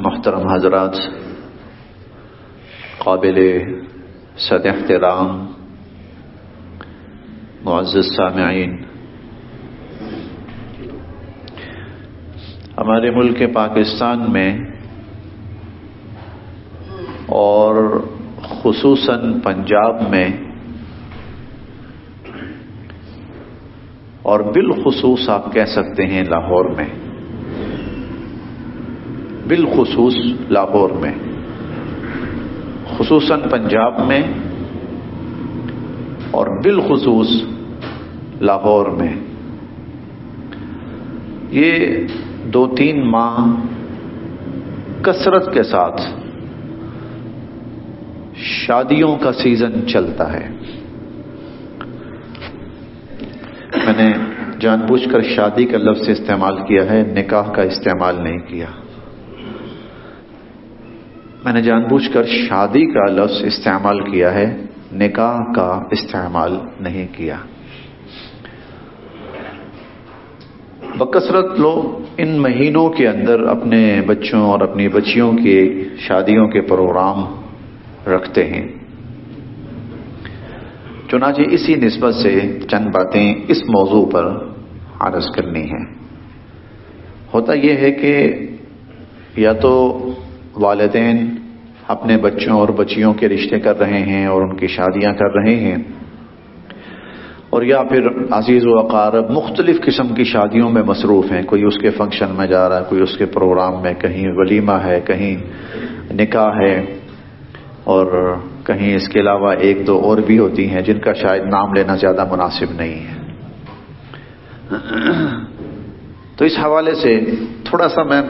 محترم حضرات، قابل صد احترام معزز سامعین، ہمارے ملک پاکستان میں اور خصوصاً پنجاب میں اور بالخصوص آپ کہہ سکتے ہیں لاہور میں، بالخصوص لاہور میں، خصوصاً پنجاب میں اور بالخصوص لاہور میں یہ 2-3 ماہ کثرت کے ساتھ شادیوں کا سیزن چلتا ہے۔ میں نے جان بوجھ کر شادی کا لفظ استعمال کیا ہے، نکاح کا استعمال نہیں کیا۔ میں نے جان بوجھ کر شادی کا لفظ استعمال کیا ہے، نکاح کا استعمال نہیں کیا۔ بکثرت لوگ ان مہینوں کے اندر اپنے بچوں اور اپنی بچیوں کی شادیوں کے پروگرام رکھتے ہیں، چنانچہ اسی نسبت سے چند باتیں اس موضوع پر عرض کرنی ہیں۔ ہوتا یہ ہے کہ یا تو والدین اپنے بچوں اور بچیوں کے رشتے کر رہے ہیں اور ان کی شادیاں کر رہے ہیں، اور یا پھر عزیز و اقارب مختلف قسم کی شادیوں میں مصروف ہیں۔ کوئی اس کے فنکشن میں جا رہا ہے، کوئی اس کے پروگرام میں، کہیں ولیمہ ہے، کہیں نکاح ہے، اور کہیں اس کے علاوہ 1-2 اور بھی ہوتی ہیں جن کا شاید نام لینا زیادہ مناسب نہیں ہے۔ تو اس حوالے سے تھوڑا سا میں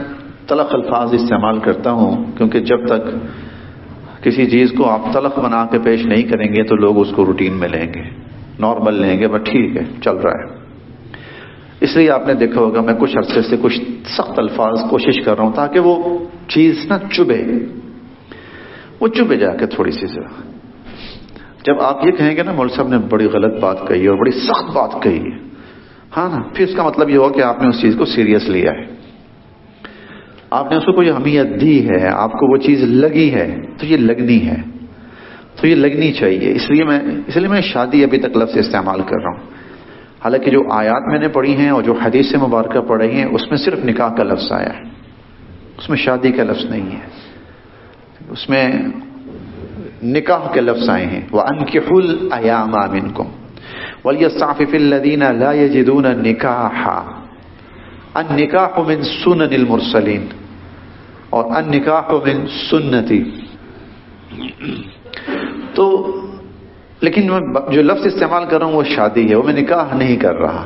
تلخ الفاظ استعمال کرتا ہوں، کیونکہ جب تک کسی چیز کو آپ تلخ بنا کے پیش نہیں کریں گے تو لوگ اس کو روٹین میں لیں گے، نارمل لیں گے، بس ٹھیک ہے چل رہا ہے۔ اس لیے آپ نے دیکھا ہوگا میں کچھ عرصے سے کچھ سخت الفاظ کوشش کر رہا ہوں تاکہ وہ چیز نہ چبھے، وہ چبھے جا کے تھوڑی سی ذرا۔ جب آپ یہ کہیں گے نا مولوی صاحب نے بڑی غلط بات کہی اور بڑی سخت بات کہی ہے، ہاں نا، پھر اس کا مطلب یہ ہوا کہ آپ نے اس چیز کو سیریس لیا ہے، آپ نے اس کو کوئی اہمیت دی ہے، آپ کو وہ چیز لگی ہے، تو یہ لگنی ہے، تو یہ لگنی چاہیے۔ اس لیے میں شادی ابھی تک لفظ استعمال کر رہا ہوں، حالانکہ جو آیات میں نے پڑھی ہیں اور جو حدیث مبارکہ پڑھی ہیں اس میں صرف نکاح کا لفظ آیا ہے، اس میں شادی کا لفظ نہیں ہے، اس میں نکاح کے لفظ آئے ہیں۔ وَأَنكِحُوا الْأَيَامَ مِنكُمْ وَلْيَسْتَعْفِفِ الَّذِينَ لَا يَجِدُونَ نِكَاحًا النِّكَاحُ مِن سُنَنِ الْمُرْسَلِينَ اور النِّكَاحُ مِن سُنَّتِي۔ تو لیکن میں جو لفظ استعمال کر رہا ہوں وہ شادی ہے، وہ میں نکاح نہیں کر رہا۔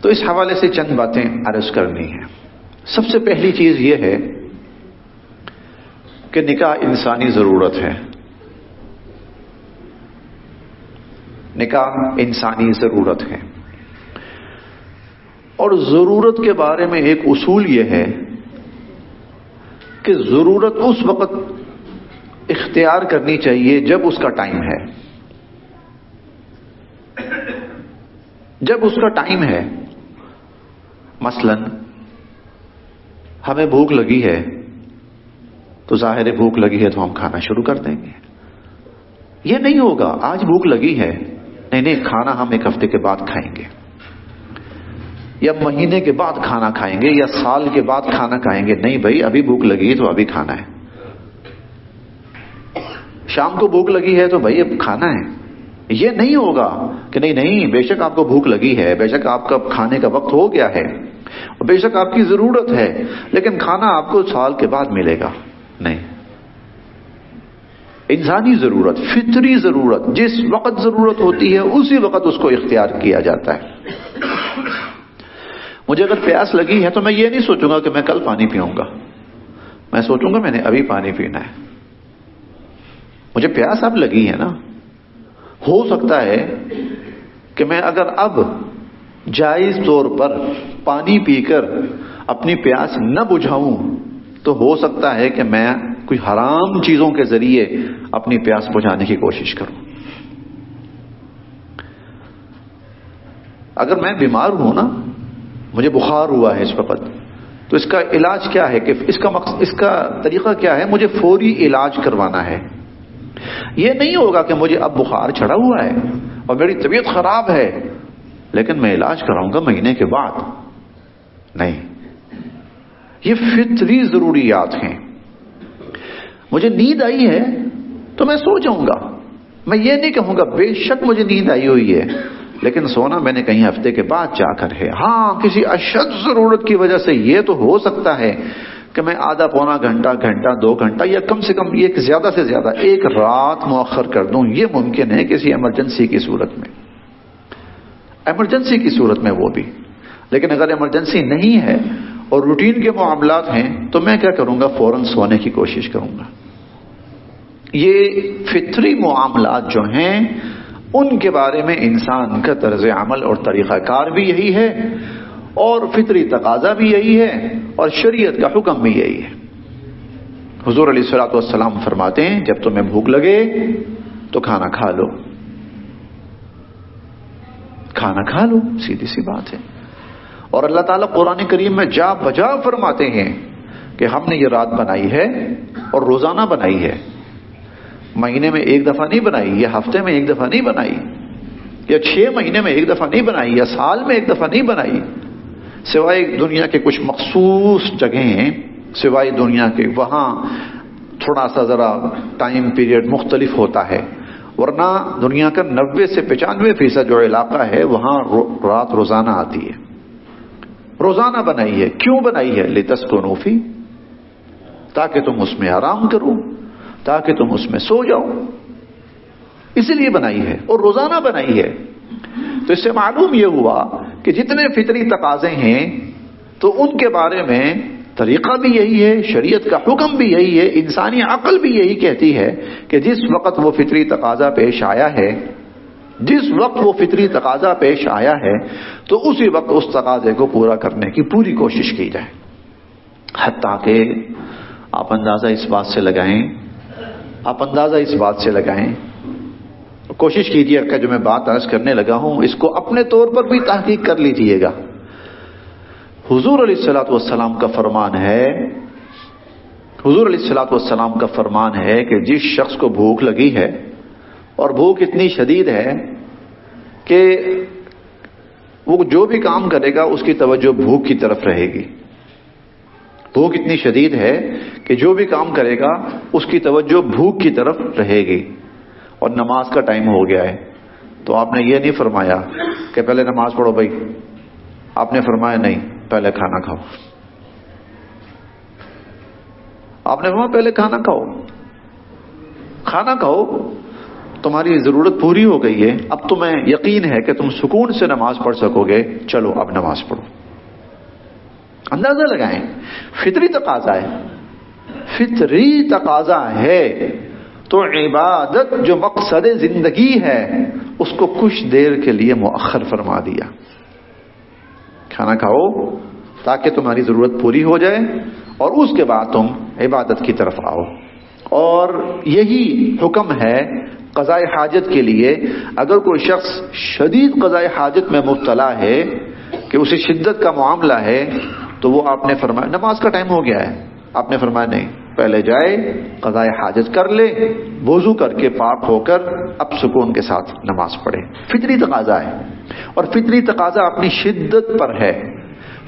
تو اس حوالے سے چند باتیں عرض کرنی ہیں۔ سب سے پہلی چیز یہ ہے کہ نکاح انسانی ضرورت ہے، نکاح انسانی ضرورت ہے، اور ضرورت کے بارے میں ایک اصول یہ ہے کہ ضرورت اس وقت اختیار کرنی چاہیے جب اس کا ٹائم ہے، جب اس کا ٹائم ہے۔ مثلا ہمیں بھوک لگی ہے تو ظاہر ہے بھوک لگی ہے تو ہم کھانا شروع کر دیں گے۔ یہ نہیں ہوگا آج بھوک لگی ہے، نہیں کھانا ہم 1 ہفتے کے بعد کھائیں گے، یا مہینے کے بعد کھانا کھائیں گے، یا سال کے بعد کھانا کھائیں گے۔ نہیں بھائی، ابھی بھوک لگی ہے تو ابھی کھانا ہے۔ شام کو بھوک لگی ہے تو بھائی اب کھانا ہے۔ یہ نہیں ہوگا کہ نہیں بے شک آپ کو بھوک لگی ہے، بے شک آپ کا کھانے کا وقت ہو گیا ہے، اور بے شک آپ کی ضرورت ہے، لیکن کھانا آپ کو سال کے بعد ملے گا۔ نہیں، انسانی ضرورت، فطری ضرورت، جس وقت ضرورت ہوتی ہے اسی وقت اس کو اختیار کیا جاتا ہے۔ مجھے اگر پیاس لگی ہے تو میں یہ نہیں سوچوں گا کہ میں کل پانی پیوں گا، میں سوچوں گا میں نے ابھی پانی پینا ہے۔ مجھے پیاس اب لگی ہے نا، ہو سکتا ہے کہ میں اگر اب جائز طور پر پانی پی کر اپنی پیاس نہ بجھاؤں تو ہو سکتا ہے کہ میں کوئی حرام چیزوں کے ذریعے اپنی پیاس بجھانے کی کوشش کروں۔ اگر میں بیمار ہوں نا، مجھے بخار ہوا ہے اس وقت، تو اس کا علاج کیا ہے کہ اس کا طریقہ کیا ہے؟ مجھے فوری علاج کروانا ہے. یہ نہیں ہوگا کہ مجھے اب بخار چڑھا ہوا ہے اور میری طبیعت خراب ہے لیکن میں علاج کراؤں گا مہینے کے بعد. نہیں، یہ فطری ضروریات ہیں. مجھے نیند آئی ہے تو میں سو جاؤں گا. میں یہ نہیں کہوں گا بے شک مجھے نیند آئی ہوئی ہے لیکن سونا میں نے کہیں ہفتے کے بعد جا کر ہے. ہاں، کسی اشد ضرورت کی وجہ سے یہ تو ہو سکتا ہے کہ میں آدھا پونا گھنٹہ 2 گھنٹہ یا کم سے کم ایک زیادہ سے زیادہ 1 رات مؤخر کر دوں. یہ ممکن ہے کسی ایمرجنسی کی صورت میں، ایمرجنسی کی صورت میں وہ بھی. لیکن اگر ایمرجنسی نہیں ہے اور روٹین کے معاملات ہیں تو میں کیا کروں گا؟ فوراً سونے کی کوشش کروں گا. یہ فطری معاملات جو ہیں ان کے بارے میں انسان کا طرز عمل اور طریقہ کار بھی یہی ہے اور فطری تقاضا بھی یہی ہے اور شریعت کا حکم بھی یہی ہے. حضور علیہ الصلوۃ والسلام فرماتے ہیں جب تمہیں بھوک لگے تو کھانا کھا لو، کھانا کھا لو، سیدھی سی بات ہے. اور اللہ تعالیٰ قرآن کریم میں جا بجا فرماتے ہیں کہ ہم نے یہ رات بنائی ہے اور روزانہ بنائی ہے. مہینے میں 1 دفعہ نہیں بنائی، یا ہفتے میں 1 دفعہ نہیں بنائی، یا 6 مہینے میں 1 دفعہ نہیں بنائی، یا سال میں 1 دفعہ نہیں بنائی. سوائے دنیا کے کچھ مخصوص جگہیں، سوائے دنیا کے وہاں تھوڑا سا ذرا ٹائم پیریڈ مختلف ہوتا ہے، ورنہ دنیا کا 90 سے 95% جو علاقہ ہے وہاں رات روزانہ آتی ہے. روزانہ بنائی ہے. کیوں بنائی ہے؟ لتسکنوا فی، تاکہ تم اس میں آرام کرو، تاکہ تم اس میں سو جاؤ، اسی لیے بنائی ہے اور روزانہ بنائی ہے. تو اس سے معلوم یہ ہوا کہ جتنے فطری تقاضے ہیں تو ان کے بارے میں طریقہ بھی یہی ہے، شریعت کا حکم بھی یہی ہے، انسانی عقل بھی یہی کہتی ہے کہ جس وقت وہ فطری تقاضا پیش آیا ہے، جس وقت وہ فطری تقاضا پیش آیا ہے تو اسی وقت اس تقاضے کو پورا کرنے کی پوری کوشش کی جائے. حتیٰ کہ آپ اندازہ اس بات سے لگائیں، کوشش کیجیے کہ جو میں بات عرض کرنے لگا ہوں اس کو اپنے طور پر بھی تحقیق کر لیجیے گا. حضور علیہ الصلوۃ والسلام کا فرمان ہے کہ جس شخص کو بھوک لگی ہے اور بھوک اتنی شدید ہے کہ وہ جو بھی کام کرے گا اس کی توجہ بھوک کی طرف رہے گی. بھوک اتنی شدید ہے کہ جو بھی کام کرے گا اس کی توجہ بھوک کی طرف رہے گی. اور نماز کا ٹائم ہو گیا ہے تو آپ نے یہ نہیں فرمایا کہ پہلے نماز پڑھو بھائی، آپ نے فرمایا نہیں، پہلے کھانا کھاؤ. آپ نے فرمایا پہلے کھانا کھاؤ، تمہاری ضرورت پوری ہو گئی ہے، اب تمہیں یقین ہے کہ تم سکون سے نماز پڑھ سکو گے، چلو اب نماز پڑھو. اندازہ لگائیں، فطری تقاضا ہے تو عبادت جو مقصد زندگی ہے اس کو کچھ دیر کے لیے مؤخر فرما دیا. کھانا کھاؤ تاکہ تمہاری ضرورت پوری ہو جائے اور اس کے بعد تم عبادت کی طرف آؤ. اور یہی حکم ہے قضاء حاجت کے لیے. اگر کوئی شخص شدید قضاء حاجت میں مبتلا ہے کہ اسے شدت کا معاملہ ہے تو وہ آپ نے فرمایا نماز کا ٹائم ہو گیا ہے، آپ نے فرمایا نہیں، پہلے جائے قضاء حاجت کر لے، وضو کر کے پاک ہو کر اب سکون کے ساتھ نماز پڑھے. فطری تقاضا ہے اور فطری تقاضا اپنی شدت پر ہے،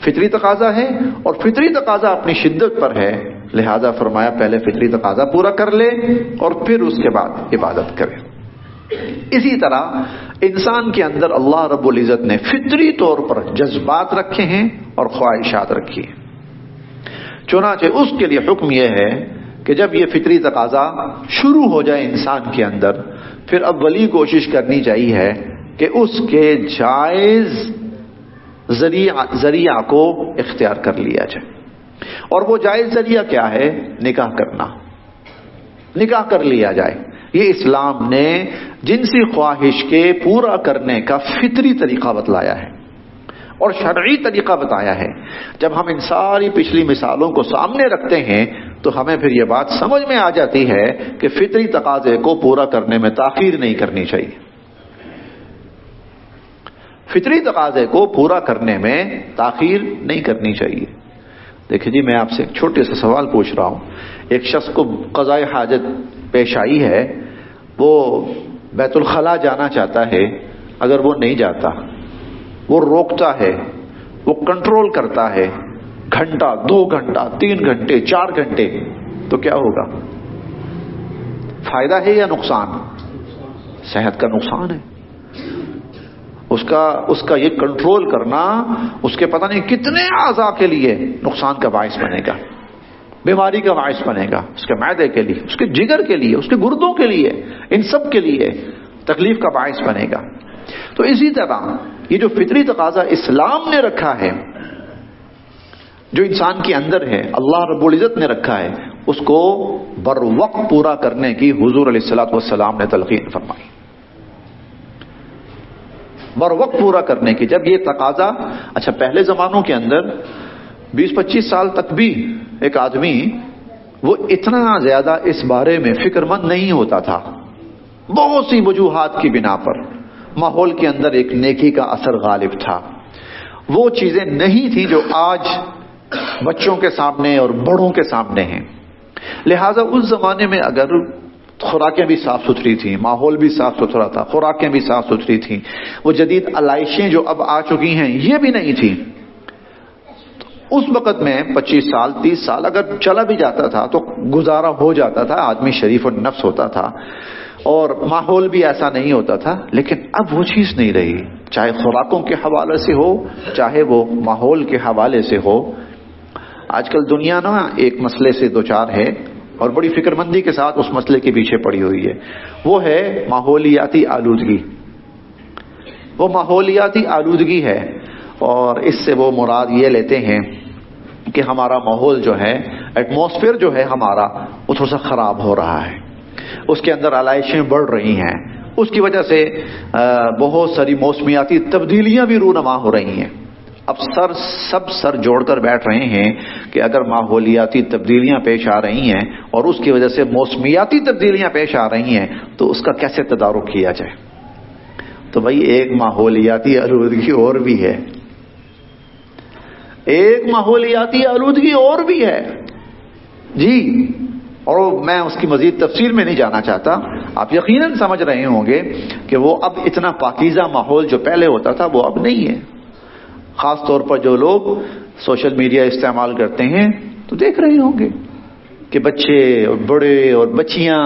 فطری تقاضا ہے اور فطری تقاضا اپنی شدت پر ہے، لہذا فرمایا پہلے فطری تقاضا پورا کر لے اور پھر اس کے بعد عبادت کرے. اسی طرح انسان کے اندر اللہ رب العزت نے فطری طور پر جذبات رکھے ہیں اور خواہشات رکھی ہیں. چنانچہ اس کے لیے حکم یہ ہے کہ جب یہ فطری تقاضا شروع ہو جائے انسان کے اندر، پھر اولی کوشش کرنی چاہیے کہ اس کے جائز ذریعہ کو اختیار کر لیا جائے. اور وہ جائز ذریعہ کیا ہے؟ نکاح کرنا، نکاح کر لیا جائے. یہ اسلام نے جنسی خواہش کے پورا کرنے کا فطری طریقہ بتلایا ہے اور شرعی طریقہ بتایا ہے. جب ہم ان ساری پچھلی مثالوں کو سامنے رکھتے ہیں تو ہمیں پھر یہ بات سمجھ میں آ جاتی ہے کہ فطری تقاضے کو پورا کرنے میں تاخیر نہیں کرنی چاہیے. فطری تقاضے کو پورا کرنے میں تاخیر نہیں کرنی چاہیے. دیکھیں جی، میں آپ سے ایک چھوٹے سے سوال پوچھ رہا ہوں. ایک شخص کو قضاء حاجت پیش آئی ہے، وہ بیت الخلاء جانا چاہتا ہے، اگر وہ نہیں جاتا، وہ روکتا ہے، وہ کنٹرول کرتا ہے، گھنٹہ 2 گھنٹہ 3 گھنٹے 4 گھنٹے، تو کیا ہوگا؟ فائدہ ہے یا نقصان؟ صحت کا نقصان ہے. اس کا یہ کنٹرول کرنا اس کے پتہ نہیں کتنے اعضاء کے لیے نقصان کا باعث بنے گا، بیماری کا باعث بنے گا، اس کے معدے کے لیے، اس کے جگر کے لیے، اس کے گردوں کے لیے، ان سب کے لیے تکلیف کا باعث بنے گا. تو اسی طرح یہ جو فطری تقاضا اسلام نے رکھا ہے، جو انسان کے اندر ہے، اللہ رب العزت نے رکھا ہے، اس کو بر وقت پورا کرنے کی حضور علیہ الصلوۃ والسلام نے تلقین فرمائی. بر وقت پورا کرنے کی. جب یہ تقاضا، اچھا پہلے زمانوں کے اندر 20-25 سال تک بھی ایک آدمی وہ اتنا زیادہ اس بارے میں فکر مند نہیں ہوتا تھا، بہت سی وجوہات کی بنا پر. ماحول کے اندر ایک نیکی کا اثر غالب تھا، وہ چیزیں نہیں تھی جو آج بچوں کے سامنے اور بڑوں کے سامنے ہیں. لہذا اس زمانے میں اگر خوراکیں بھی صاف ستھری تھیں، ماحول بھی صاف ستھرا تھا، خوراکیں بھی صاف ستھری تھیں، وہ جدید علائشیں جو اب آ چکی ہیں یہ بھی نہیں تھیں. اس وقت میں 25 سال 30 سال اگر چلا بھی جاتا تھا تو گزارا ہو جاتا تھا، آدمی شریف النفس ہوتا تھا اور ماحول بھی ایسا نہیں ہوتا تھا. لیکن اب وہ چیز نہیں رہی، چاہے خوراکوں کے حوالے سے ہو، چاہے وہ ماحول کے حوالے سے ہو. آج کل دنیا نا ایک مسئلے سے دوچار ہے اور بڑی فکر مندی کے ساتھ اس مسئلے کے پیچھے پڑی ہوئی ہے، وہ ہے ماحولیاتی آلودگی. وہ ماحولیاتی آلودگی ہے اور اس سے وہ مراد یہ لیتے ہیں کہ ہمارا ماحول جو ہے، ایٹماسفیئر جو ہے ہمارا، وہ تھوڑا سا خراب ہو رہا ہے، اس کے اندر علائشیں بڑھ رہی ہیں، اس کی وجہ سے بہت ساری موسمیاتی تبدیلیاں بھی رونما ہو رہی ہیں. اب سب سر جوڑ کر بیٹھ رہے ہیں کہ اگر ماحولیاتی تبدیلیاں پیش آ رہی ہیں اور اس کی وجہ سے موسمیاتی تبدیلیاں پیش آ رہی ہیں تو اس کا کیسے تدارک کیا جائے. تو بھائی ایک ماحولیاتی آلودگی اور بھی ہے، ایک ماحولیاتی آلودگی اور بھی ہے جی، اور میں اس کی مزید تفصیل میں نہیں جانا چاہتا. آپ یقیناً سمجھ رہے ہوں گے کہ وہ اب اتنا پاکیزہ ماحول جو پہلے ہوتا تھا وہ اب نہیں ہے. خاص طور پر جو لوگ سوشل میڈیا استعمال کرتے ہیں تو دیکھ رہے ہوں گے کہ بچے اور بڑے اور بچیاں،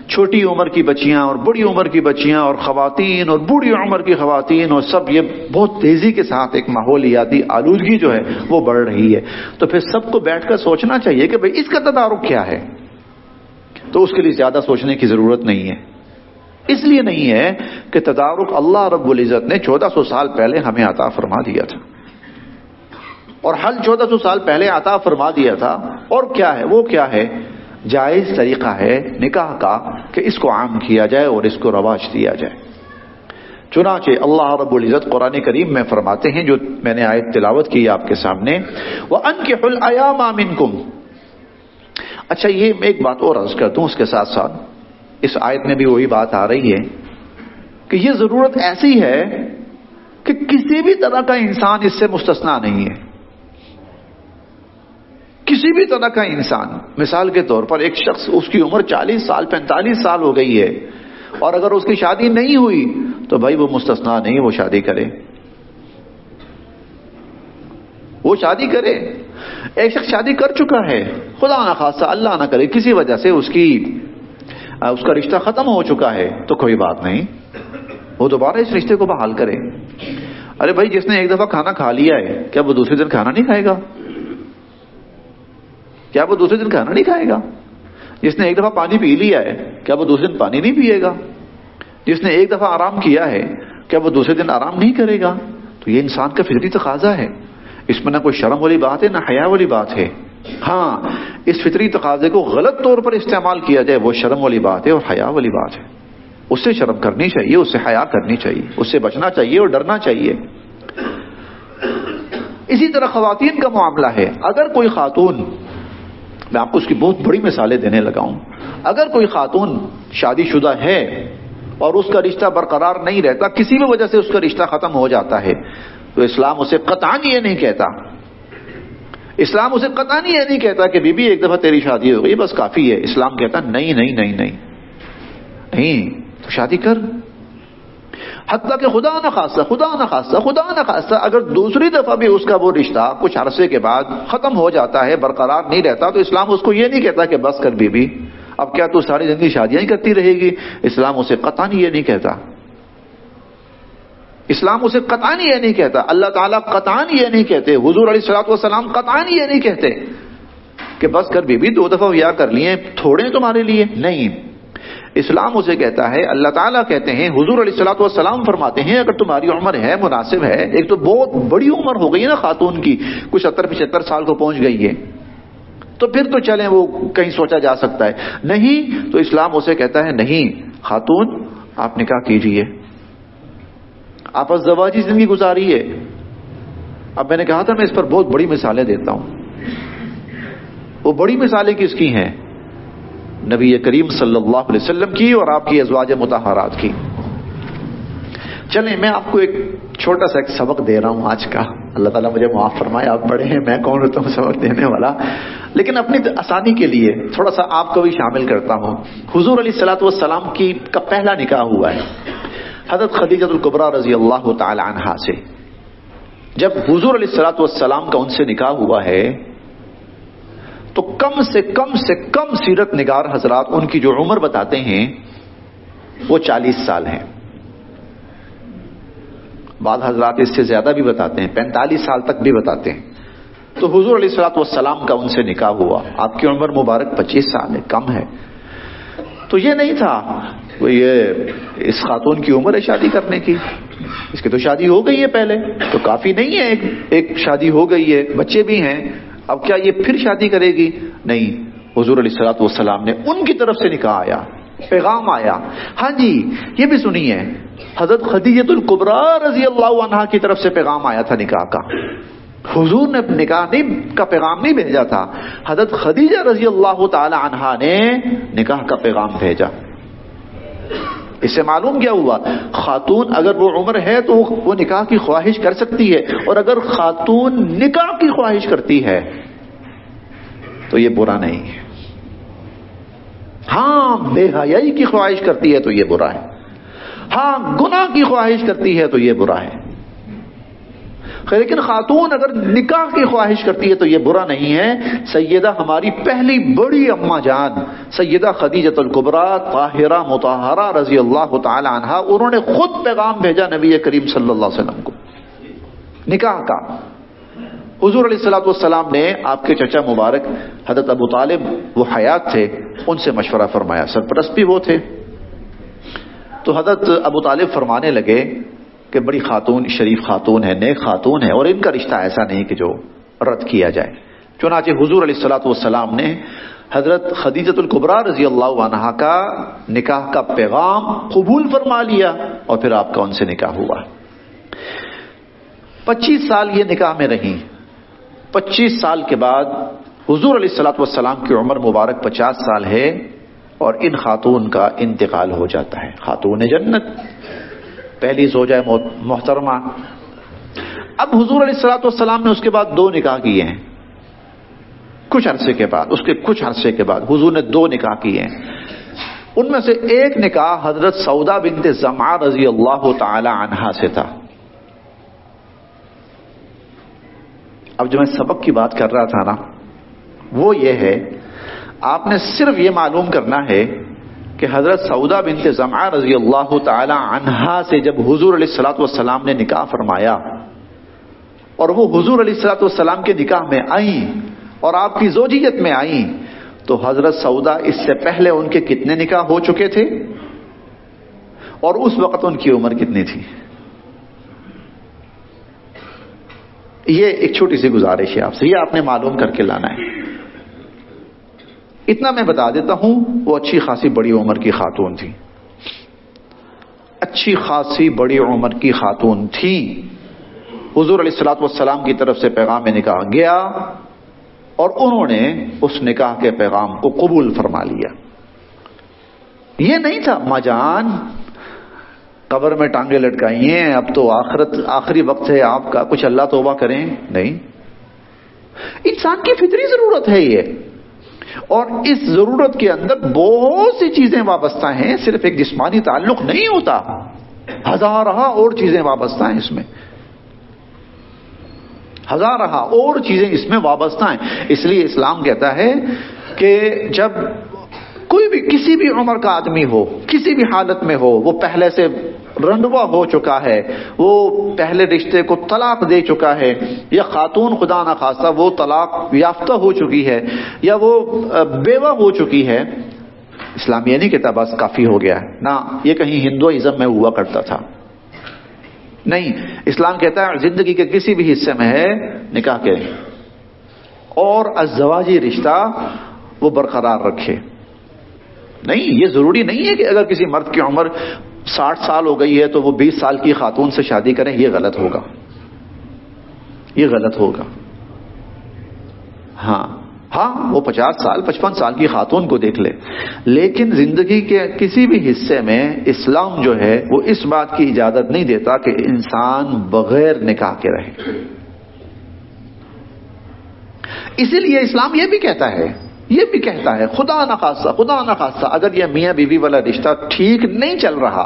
چھوٹی عمر کی بچیاں اور بڑی عمر کی بچیاں اور خواتین اور بوڑھی عمر کی خواتین اور سب یہ بہت تیزی کے ساتھ ایک ماحولیاتی آلودگی جو ہے وہ بڑھ رہی ہے. تو پھر سب کو بیٹھ کر سوچنا چاہیے کہ بھئی اس کا تدارک کیا ہے. تو اس کے لیے زیادہ سوچنے کی ضرورت نہیں ہے. اس لیے نہیں ہے کہ تدارک اللہ رب العزت نے 1400 سال پہلے ہمیں عطا فرما دیا تھا، اور حل 1400 سال پہلے عطا فرما دیا تھا. اور کیا ہے؟ وہ کیا ہے؟ جائز طریقہ ہے نکاح کا کہ اس کو عام کیا جائے اور اس کو رواج دیا جائے. چنانچہ اللہ رب العزت قرآن کریم میں فرماتے ہیں، جو میں نے آیت تلاوت کی آپ کے سامنے، وَأَنكِحُوا الْأَيَامَ مِنكُمْ. اچھا یہ میں ایک بات اور عرض کر دوں اس کے ساتھ ساتھ، اس آیت میں بھی وہی بات آ رہی ہے کہ یہ ضرورت ایسی ہے کہ کسی بھی طرح کا انسان اس سے مستثنا نہیں ہے. کسی بھی طرح کا انسان، مثال کے طور پر ایک شخص، اس کی عمر 40 سال 45 سال ہو گئی ہے اور اگر اس کی شادی نہیں ہوئی تو بھائی وہ مستثنا نہیں، وہ شادی کرے، وہ شادی کرے. ایک شخص شادی کر چکا ہے، خدا نہ خاصہ اللہ نہ کرے کسی وجہ سے اس کا رشتہ ختم ہو چکا ہے، تو کوئی بات نہیں، وہ دوبارہ اس رشتے کو بحال کرے. ارے بھائی جس نے ایک دفعہ کھانا کھا لیا ہے کیا وہ دوسرے دن کھانا نہیں کھائے گا؟ کیا وہ دوسرے دن کھانا نہیں کھائے گا؟ جس نے ایک دفعہ پانی پی لیا ہے کیا وہ دوسرے دن پانی نہیں پیے گا؟ جس نے ایک دفعہ آرام کیا ہے کیا وہ دوسرے دن آرام نہیں کرے گا؟ تو یہ انسان کا فطری تقاضا ہے، اس میں نہ کوئی شرم والی بات ہے نہ حیا والی بات ہے. ہاں اس فطری تقاضے کو غلط طور پر استعمال کیا جائے وہ شرم والی بات ہے اور حیا والی بات ہے. اس سے شرم کرنی چاہیے، اس سے حیا کرنی چاہیے، اس سے بچنا چاہیے اور ڈرنا چاہیے. اسی طرح خواتین کا معاملہ ہے. اگر کوئی خاتون، میں آپ کو اس کی بہت بڑی مثالیں دینے لگا ہوں، اگر کوئی خاتون شادی شدہ ہے اور اس کا رشتہ برقرار نہیں رہتا، کسی بھی وجہ سے اس کا رشتہ ختم ہو جاتا ہے، تو اسلام اسے قطعاً یہ نہیں کہتا، اسلام اسے قطعاً یہ نہیں کہتا کہ بی بی ایک دفعہ تیری شادی ہو گئی بس کافی ہے. اسلام کہتا نہیں نہیں نہیں نہیں نہیں، تو شادی کر. حتیٰ کہ خدا نخواستہ اگر دوسری دفعہ بھی اس کا وہ رشتہ کچھ عرصے کے بعد ختم ہو جاتا ہے، برقرار نہیں رہتا، تو اسلام اس کو یہ نہیں کہتا کہ بس کر بی بی، اب کیا تو ساری زندگی شادیاں ہی کرتی رہے گی. اسلام اسے قطعاً یہ نہیں کہتا. اسلام اسے قطعاً یہ نہیں کہتا. اللہ تعالیٰ قطعاً یہ نہیں کہتے. حضور علیہ الصلوۃ والسلام قطعاً یہ نہیں کہتے کہ بس کر بی بی، 2 دفعہ بیاہ کر لیے تھوڑے تمہارے لیے. نہیں، اسلام اسے کہتا ہے، اللہ تعالیٰ کہتے ہیں، حضور علیہ الصلوۃ والسلام فرماتے ہیں اگر تمہاری عمر ہے، مناسب ہے، ایک تو بہت بڑی عمر ہو گئی ہے نا خاتون کی، کچھ 70-75 سال کو پہنچ گئی ہے، تو پھر تو چلیں وہ کہیں سوچا جا سکتا ہے. نہیں، تو اسلام اسے کہتا ہے نہیں خاتون آپ نکاح کیجئے، آپ ازدواجی زندگی گزاریے. اب میں نے کہا تھا میں اس پر بہت بڑی مثالیں دیتا ہوں. وہ بڑی مثالیں کس کی ہیں؟ نبی کریم صلی اللہ علیہ وسلم کی اور آپ کی ازواج مطہرات کی. چلیں میں آپ کو ایک چھوٹا سا ایک سبق دے رہا ہوں آج کا. اللہ تعالیٰ مجھے معاف فرمائے، آپ بڑے ہیں، میں کون ہوتا ہوں سبق دینے والا، لیکن اپنی آسانی کے لیے تھوڑا سا آپ کو بھی شامل کرتا ہوں. حضور علیہ الصلوۃ والسلام کا پہلا نکاح ہوا ہے حضرت خدیجہ الکبریٰ رضی اللہ تعالی عنہا سے. جب حضور علیہ الصلوۃ والسلام کا ان سے نکاح ہوا ہے تو کم سے کم سیرت نگار حضرات ان کی جو عمر بتاتے ہیں وہ 40 سال ہیں. بعض حضرات اس سے زیادہ بھی بتاتے ہیں، 45 سال تک بھی بتاتے ہیں. تو حضور علیہ الصلوۃ والسلام کا ان سے نکاح ہوا، آپ کی عمر مبارک 25 سال ہے، کم ہے. تو یہ نہیں تھا وہ یہ اس خاتون کی عمر ہے شادی کرنے کی، اس کی تو شادی ہو گئی ہے پہلے، تو کافی نہیں ہے، ایک شادی ہو گئی ہے، بچے بھی ہیں، اب کیا یہ پھر شادی کرے گی؟ نہیں، حضور علیہ الصلوۃ والسلام نے ان کی طرف سے نکاح آیا، پیغام آیا. ہاں جی یہ بھی سنیے، حضرت خدیجہ الکبریٰ رضی اللہ عنہا کی طرف سے پیغام آیا تھا نکاح کا. حضور نے نکاح کا پیغام نہیں بھیجا تھا، حضرت خدیجہ رضی اللہ تعالی عنہا نے نکاح کا پیغام بھیجا. اس سے معلوم کیا ہوا؟ خاتون اگر وہ عمر ہے تو وہ نکاح کی خواہش کر سکتی ہے، اور اگر خاتون نکاح کی خواہش کرتی ہے تو یہ برا نہیں ہے. ہاں بے حیائی کی خواہش کرتی ہے تو یہ برا ہے، ہاں گناہ کی خواہش کرتی ہے تو یہ برا ہے. لیکن خاتون اگر نکاح کی خواہش کرتی ہے تو یہ برا نہیں ہے. سیدہ ہماری پہلی بڑی اماں جان سیدہ خدیجہ الکبریٰ طاہرہ مطہرہ رضی اللہ تعالی عنہا، انہوں نے خود پیغام بھیجا نبی کریم صلی اللہ علیہ وسلم کو نکاح کا. حضور علیہ الصلوۃ والسلام نے آپ کے چچا مبارک حضرت ابو طالب، وہ حیات تھے، ان سے مشورہ فرمایا، سرپرست بھی وہ تھے. تو حضرت ابو طالب فرمانے لگے کہ بڑی خاتون، شریف خاتون ہے، نیک خاتون ہے، اور ان کا رشتہ ایسا نہیں کہ جو رد کیا جائے. چنانچہ حضور علیہ الصلوۃ والسلام نے حضرت خدیجہ الکبریٰ رضی اللہ عنہا کا نکاح کا پیغام قبول فرما لیا، اور پھر آپ کا ان سے نکاح ہوا. 25 سال یہ نکاح میں رہیں. 25 سال کے بعد حضور علیہ الصلوۃ والسلام کی عمر مبارک 50 سال ہے، اور ان خاتون کا انتقال ہو جاتا ہے. خاتون جنت، پہلی زوجہ محترمہ. اب حضور علیہ الصلوۃ والسلام نے اس کے بعد 2 نکاح کیے ہیں. کچھ عرصے کے بعد حضور نے 2 نکاح کیے ہیں. ان میں سے ایک نکاح حضرت سودا بنت زمعہ رضی اللہ تعالی عنہا سے تھا. اب جو میں سبق کی بات کر رہا تھا نا، وہ یہ ہے، آپ نے صرف یہ معلوم کرنا ہے کہ حضرت سودا بنت زمعہ رضی اللہ تعالی عنہا سے جب حضور علیہ الصلوۃ والسلام نے نکاح فرمایا اور وہ حضور علیہ الصلوۃ والسلام کے نکاح میں آئیں اور آپ کی زوجیت میں آئیں، تو حضرت سودا اس سے پہلے ان کے کتنے نکاح ہو چکے تھے اور اس وقت ان کی عمر کتنی تھی؟ یہ ایک چھوٹی سی گزارش ہے آپ سے، یہ آپ نے معلوم کر کے لانا ہے. اتنا میں بتا دیتا ہوں، وہ اچھی خاصی بڑی عمر کی خاتون تھی، اچھی خاصی بڑی عمر کی خاتون تھی. حضور علیہ الصلوۃ والسلام کی طرف سے پیغام نکاح گیا اور انہوں نے اس نکاح کے پیغام کو قبول فرما لیا. یہ نہیں تھا ماں جان قبر میں ٹانگیں لٹکائی ہیں، اب تو آخری وقت ہے آپ کا، کچھ اللہ توبہ کریں. نہیں، انسان کی فطری ضرورت ہے یہ، اور اس ضرورت کے اندر بہت سی چیزیں وابستہ ہیں، صرف ایک جسمانی تعلق نہیں ہوتا، ہزارہ اور چیزیں وابستہ ہیں اس میں، ہزارہ اور چیزیں اس میں وابستہ ہیں۔ اس لیے اسلام کہتا ہے کہ جب کوئی بھی کسی بھی عمر کا آدمی ہو، کسی بھی حالت میں ہو، وہ پہلے سے رنڈوا ہو چکا ہے، وہ پہلے رشتے کو طلاق دے چکا ہے، یا خاتون خدا نخواستہ وہ طلاق یافتہ ہو چکی ہے، یا وہ بیوہ ہو چکی ہے، اسلام یہ نہیں کہتا بس کافی ہو گیا ہے، نہ یہ کہیں ہندوازم میں ہوا کرتا تھا، نہیں، اسلام کہتا ہے زندگی کے کسی بھی حصے میں ہے نکاح کرے اور ازدواجی رشتہ وہ برقرار رکھے۔ نہیں، یہ ضروری نہیں ہے کہ اگر کسی مرد کی عمر 60 سال ہو گئی ہے تو وہ 20 سال کی خاتون سے شادی کریں، یہ غلط ہوگا، یہ غلط ہوگا۔ ہاں وہ 50 سال 55 سال کی خاتون کو دیکھ لے، لیکن زندگی کے کسی بھی حصے میں اسلام جو ہے وہ اس بات کی اجازت نہیں دیتا کہ انسان بغیر نکاح کے رہے۔ اسی لیے اسلام یہ بھی کہتا ہے خدا نخواستہ اگر یہ میاں بیوی والا رشتہ ٹھیک نہیں چل رہا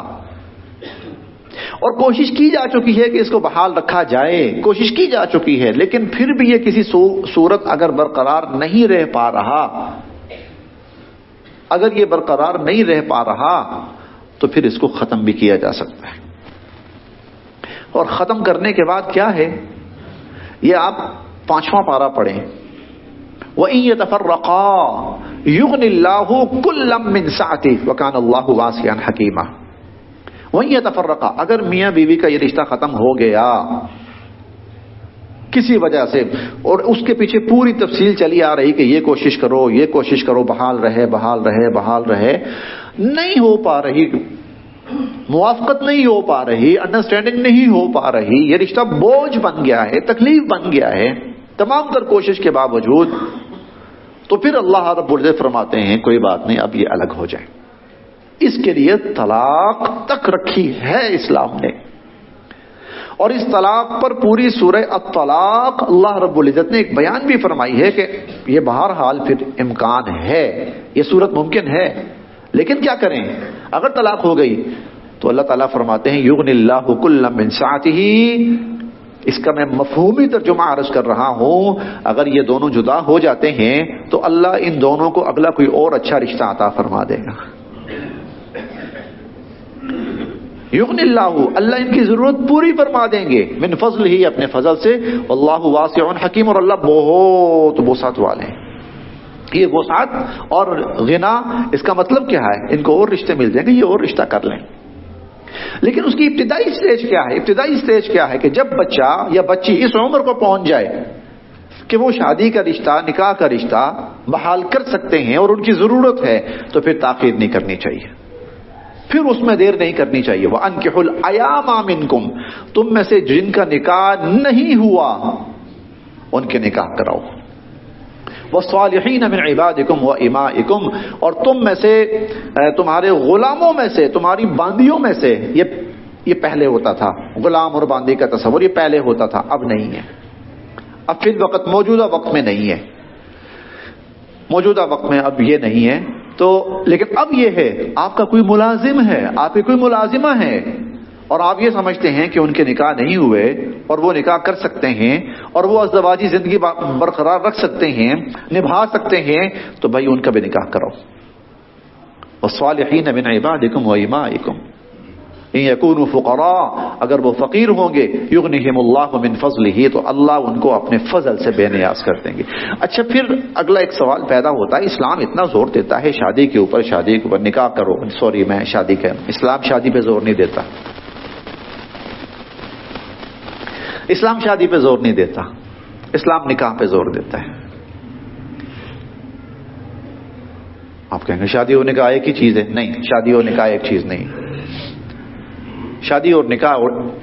اور کوشش کی جا چکی ہے کہ اس کو بحال رکھا جائے، کوشش کی جا چکی ہے، لیکن پھر بھی یہ کسی صورت اگر برقرار نہیں رہ پا رہا، اگر یہ برقرار نہیں رہ پا رہا تو پھر اس کو ختم بھی کیا جا سکتا ہے۔ اور ختم کرنے کے بعد کیا ہے، یہ آپ 5واں پارہ پڑھیں، وَإِن يَتَفَرَّقَا يُغْنِ اللَّهُ كُلًّا مِّن سَعَتِهِ وَكَانَ اللَّهُ وَاسِعًا حَكِيمًا۔ وَإِن يَتَفَرَّقَا، اگر میاں بیوی کا یہ رشتہ ختم ہو گیا کسی وجہ سے، اور اس کے پیچھے پوری تفصیل چلی آ رہی کہ یہ کوشش کرو بحال رہے، نہیں ہو پا رہی، موافقت نہیں ہو پا رہی، انڈرسٹینڈنگ نہیں ہو پا رہی، یہ رشتہ بوجھ بن گیا ہے، تکلیف بن گیا ہے تمام تر کوشش کے باوجود، تو پھر اللہ رب العزت فرماتے ہیں کوئی بات نہیں، اب یہ الگ ہو جائے۔ اس کے لیے طلاق تک رکھی ہے اسلام نے، اور اس طلاق پر پوری سورہ الطلاق اللہ رب العزت نے ایک بیان بھی فرمائی ہے کہ یہ بہرحال پھر امکان ہے، یہ صورت ممکن ہے، لیکن کیا کریں اگر طلاق ہو گئی تو اللہ تعالیٰ فرماتے ہیں یغنی اللہ کلا من سعتہ۔ اس کا میں مفہومی ترجمہ عرض کر رہا ہوں، اگر یہ دونوں جدا ہو جاتے ہیں تو اللہ ان دونوں کو اگلا کوئی اور اچھا رشتہ عطا فرما دے گا۔ یغنی اللہ ان کی ضرورت پوری فرما دیں گے، من فضل ہی، اپنے فضل سے، واللہ واسع حکیم، اور اللہ بہت وسعت والے ہیں۔ یہ وسعت اور غنا اس کا مطلب کیا ہے، ان کو اور رشتے مل جائیں گے، یہ اور رشتہ کر لیں، لیکن اس کی ابتدائی سٹیج کیا ہے کہ جب بچہ یا بچی اس عمر کو پہنچ جائے کہ وہ شادی کا رشتہ، نکاح کا رشتہ بحال کر سکتے ہیں اور ان کی ضرورت ہے، تو پھر تاخیر نہیں کرنی چاہیے، پھر اس میں دیر نہیں کرنی چاہیے۔ وَأَنكِحُوا الْأَيَامَ مِنكُمْ، تم میں سے جن کا نکاح نہیں ہوا ان کے نکاح کراؤ، وَالصَّالِحِينَ مِنْ عِبَادِكُمْ وَإِمَائِكُمْ، اور تم میں سے، تمہارے غلاموں میں سے، تمہاری باندیوں میں سے، یہ پہلے ہوتا تھا، غلام اور باندی کا تصور یہ پہلے ہوتا تھا، اب نہیں ہے، اب فی الوقت موجودہ وقت میں نہیں ہے، موجودہ وقت میں اب یہ نہیں ہے، تو لیکن اب یہ ہے آپ کا کوئی ملازم ہے، آپ کی کوئی ملازمہ ہے، اور آپ یہ سمجھتے ہیں کہ ان کے نکاح نہیں ہوئے اور وہ نکاح کر سکتے ہیں اور وہ ازدواجی زندگی برقرار رکھ سکتے ہیں، نبھا سکتے ہیں، تو بھائی ان کا بھی نکاح کرو۔ والصالحین من عبادکم وإمائکم ان یکونوا فقراء، اگر وہ فقیر ہوں گے، یغنیہم اللہ من فضلہ، تو اللہ ان کو اپنے فضل سے بے نیاز کر دیں گے۔ اچھا، پھر اگلا ایک سوال پیدا ہوتا ہے، اسلام اتنا زور دیتا ہے شادی کے اوپر نکاح کرو، میں شادی کا، اسلام شادی پہ زور نہیں دیتا، اسلام شادی پہ زور نہیں دیتا، اسلام نکاح پہ زور دیتا ہے۔ آپ کہیں گے شادی اور نکاح ایک ہی چیز ہے، نہیں، شادی اور نکاح ایک چیز نہیں، شادی اور نکاح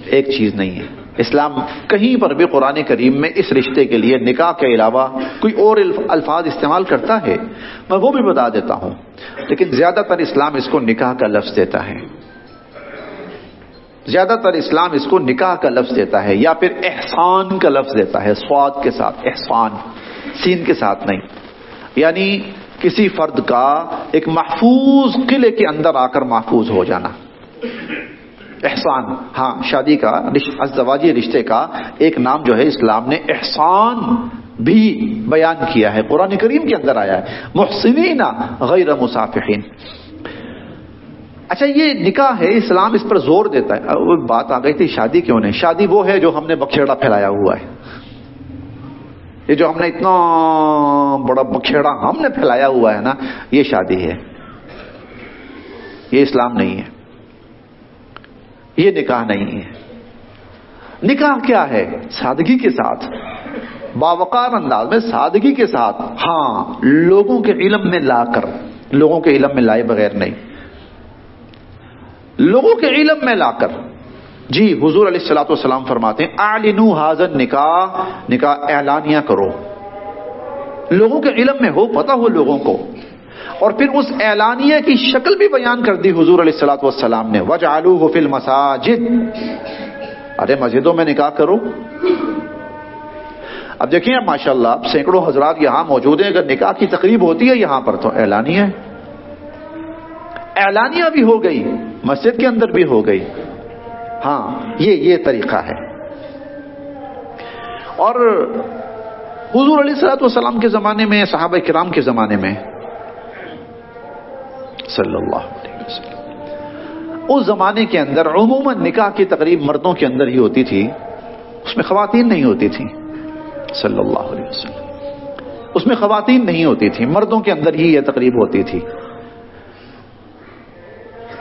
ایک چیز نہیں ہے۔ اسلام کہیں پر بھی قرآن کریم میں اس رشتے کے لیے نکاح کے علاوہ کوئی اور الفاظ استعمال کرتا ہے، میں وہ بھی بتا دیتا ہوں، لیکن زیادہ تر اسلام اس کو نکاح کا لفظ دیتا ہے۔ زیادہ تر اسلام اس کو نکاح کا لفظ دیتا ہے یا پھر احسان کا لفظ دیتا ہے، صاد کے ساتھ، احسان سین کے ساتھ نہیں. یعنی کسی فرد کا ایک محفوظ قلعے کے اندر آ کر محفوظ ہو جانا. احسان، ہاں شادی کا ازدواجی رشتے کا ایک نام جو ہے اسلام نے احسان بھی بیان کیا ہے، قرآن کریم کے اندر آیا ہے، محسنین غیر مسافحین. اچھا یہ نکاح ہے، اسلام اس پر زور دیتا ہے. وہ بات آ گئی تھی شادی کیوں نہیں، شادی وہ ہے جو ہم نے بکھیڑا پھیلایا ہوا ہے. یہ جو ہم نے اتنا بڑا بکھیڑا ہم نے پھیلایا ہوا ہے نا، یہ شادی ہے، یہ اسلام نہیں ہے، یہ نکاح نہیں ہے. نکاح کیا ہے؟ سادگی کے ساتھ، باوقار انداز میں، سادگی کے ساتھ، ہاں لوگوں کے علم میں لا کر، لوگوں کے علم میں لائے بغیر نہیں، لوگوں کے علم میں لا کر. جی حضور علیہ الصلوۃ والسلام فرماتے ہیں اعلنوا ھذا النکاح، نکاح اعلانیہ کرو، لوگوں کے علم میں ہو، پتہ ہو لوگوں کو. اور پھر اس اعلانیہ کی شکل بھی بیان کر دی حضور علیہ الصلوۃ والسلام نے، وجعلوہ فی المساجد، ارے مسجدوں میں نکاح کرو. اب دیکھیں ماشاءاللہ سینکڑوں حضرات یہاں موجود ہیں، اگر نکاح کی تقریب ہوتی ہے یہاں پر تو اعلانیہ ہے، اعلانیہ بھی ہو گئی، مسجد کے اندر بھی ہو گئی. ہاں یہ طریقہ ہے. اور حضور علیہ الصلوۃ والسلام کے زمانے میں، صحابہ کرام کے زمانے میں صلی اللہ علیہ وسلم، اس زمانے کے اندر عموماً نکاح کی تقریب مردوں کے اندر ہی ہوتی تھی، اس میں خواتین نہیں ہوتی تھی. صلی اللہ علیہ وسلم، اس میں خواتین نہیں ہوتی تھی، مردوں کے اندر ہی یہ تقریب ہوتی تھی.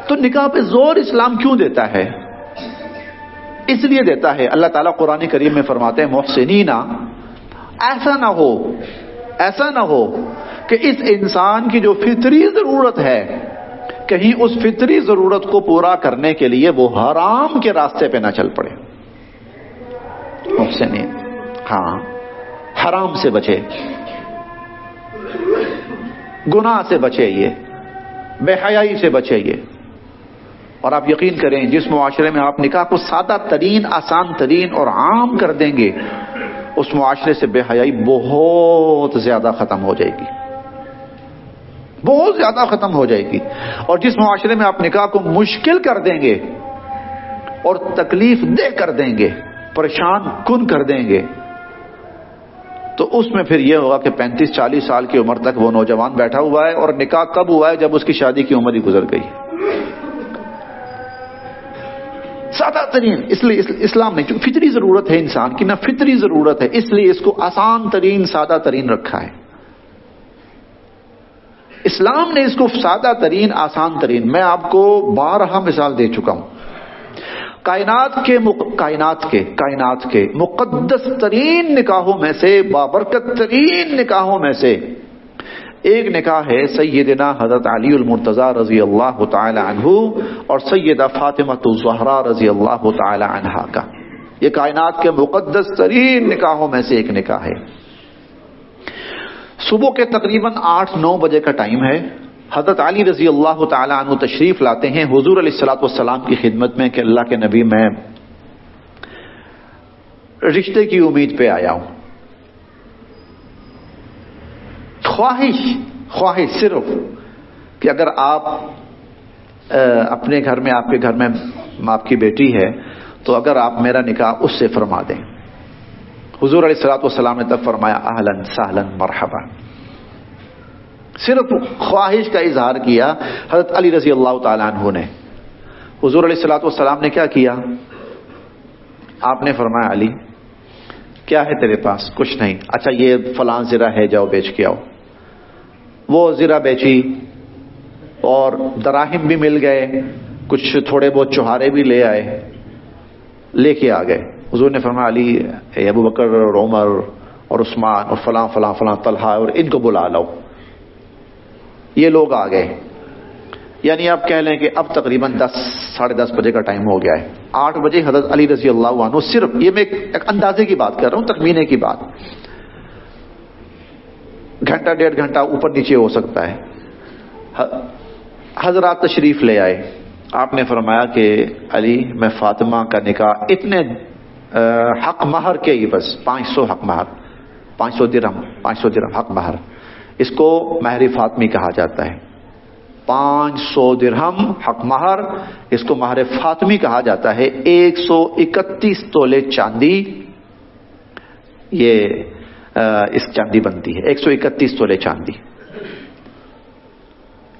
تو نکاح پہ زور اسلام کیوں دیتا ہے؟ اس لیے دیتا ہے، اللہ تعالیٰ قرآن کریم میں فرماتے ہیں محسنین، ایسا نہ ہو کہ اس انسان کی جو فطری ضرورت ہے، کہیں اس فطری ضرورت کو پورا کرنے کے لیے وہ حرام کے راستے پہ نہ چل پڑے. محسنین، ہاں حرام سے بچے، گناہ سے بچے، یہ بے حیائی سے بچے. یہ اور آپ یقین کریں جس معاشرے میں آپ نکاح کو سادہ ترین، آسان ترین اور عام کر دیں گے، اس معاشرے سے بے حیائی بہت زیادہ ختم ہو جائے گی، بہت زیادہ ختم ہو جائے گی. اور جس معاشرے میں آپ نکاح کو مشکل کر دیں گے اور تکلیف دہ کر دیں گے، پریشان کن کر دیں گے، تو اس میں پھر یہ ہوگا کہ 35-40 سال کی عمر تک وہ نوجوان بیٹھا ہوا ہے، اور نکاح کب ہوا ہے؟ جب اس کی شادی کی عمر ہی گزر گئی. سادہ ترین، اس لیے اسلام نے جو فطری ضرورت ہے انسان کی، نہ فطری ضرورت ہے، اس لیے اس کو آسان ترین، سادہ ترین رکھا ہے. اسلام نے اس کو سادہ ترین، آسان ترین. میں آپ کو بارہا مثال دے چکا ہوں. کائنات کے مقدس ترین نکاحوں میں سے، بابرکت ترین نکاحوں میں سے ایک نکاح ہے سیدنا حضرت علی المرتضی رضی اللہ تعالی عنہ اور سیدہ فاطمہ الزہرا رضی اللہ تعالی عنہا کا. یہ کائنات کے مقدس ترین نکاحوں میں سے ایک نکاح ہے. صبح کے تقریباً 8-9 بجے کا ٹائم ہے. حضرت علی رضی اللہ تعالی عنہ تشریف لاتے ہیں حضور علیہ الصلوۃ والسلام کی خدمت میں کہ اللہ کے نبی، میں رشتے کی امید پہ آیا ہوں، خواہش صرف کہ اگر آپ اپنے گھر میں، آپ کے گھر میں آپ کی بیٹی ہے تو اگر آپ میرا نکاح اس سے فرما دیں. حضور علیہ الصلوۃ والسلام نے تب فرمایا اہلاً سہلاً مرحبا. صرف خواہش کا اظہار کیا حضرت علی رضی اللہ تعالیٰ عنہ نے. حضور علیہ الصلوۃ والسلام نے کیا کیا؟ آپ نے فرمایا علی کیا ہے تیرے پاس؟ کچھ نہیں. اچھا یہ فلاں زرہ ہے، جاؤ بیچ کے آؤ. وہ زرہ بیچی اور دراہم بھی مل گئے، کچھ تھوڑے بہت چوہارے بھی لے آئے، لے کے آ گئے. حضور نے فرمایا علی، ابو بکر اور عمر اور عثمان اور فلاں فلاں فلاں طلحہ اور ان کو بلا لاؤ. یہ لوگ آ گئے. یعنی آپ کہہ لیں کہ اب تقریباً 10-10:30 بجے کا ٹائم ہو گیا ہے. 8 بجے حضرت علی رضی اللہ عنہ، صرف یہ میں ایک اندازے کی بات کر رہا ہوں، تخمینے کی بات، گھنٹہ 1.5 گھنٹہ اوپر نیچے ہو سکتا ہے، حضرات تشریف لے آئے. آپ نے فرمایا کہ علی میں فاطمہ کا نکاح اتنے حق مہر کے ہی بس 500 حق مہر 500 درہم حق مہر، اس کو مہر فاطمی کہا جاتا ہے. 500 درہم حق مہر، اس کو مہر فاطمی کہا جاتا ہے. 131 تولے چاندی یہ اس چاندی بنتی ہے. 131 تولے چاندی،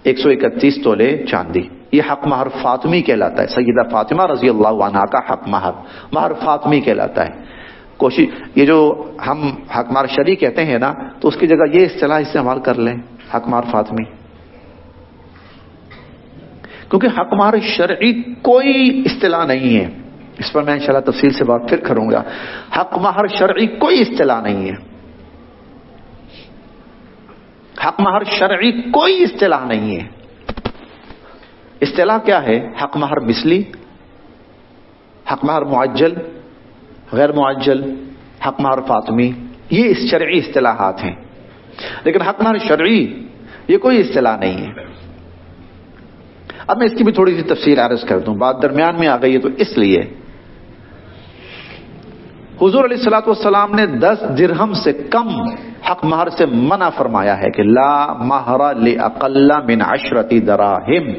131 تولے چاندی، یہ حق مہر فاطمی کہلاتا ہے. سیدہ فاطمہ رضی اللہ عنہا کا حق مہر فاطمی کہلاتا ہے. کوشش یہ جو ہم حق مہر شرعی کہتے ہیں نا، تو اس کی جگہ یہ اصطلاح استعمال کر لیں، حق مہر فاطمی. کیونکہ حق مہر شرعی کوئی اصطلاح نہیں ہے، اس پر میں انشاءاللہ تفصیل سے بات پھر کروں گا. حق مہر شرعی کوئی اصطلاح نہیں ہے، حق مہر شرعی کوئی اصطلاح نہیں ہے. اصطلاح کیا ہے؟ حق مہر مثلی، حق مہر معجل، غیر معجل، حق مہر فاطمی، یہ اس شرعی اصطلاحات ہیں. لیکن حق مہر شرعی یہ کوئی اصطلاح نہیں ہے. اب میں اس کی بھی تھوڑی سی تفصیل عرض کر دوں، بات درمیان میں آ گئی ہے تو اس لیے حضور علیہ الصلوۃ والسلام نے 10 درہم سے کم حق مہر سے منع فرمایا ہے کہ لا مہر لاقل من 10 دراہم.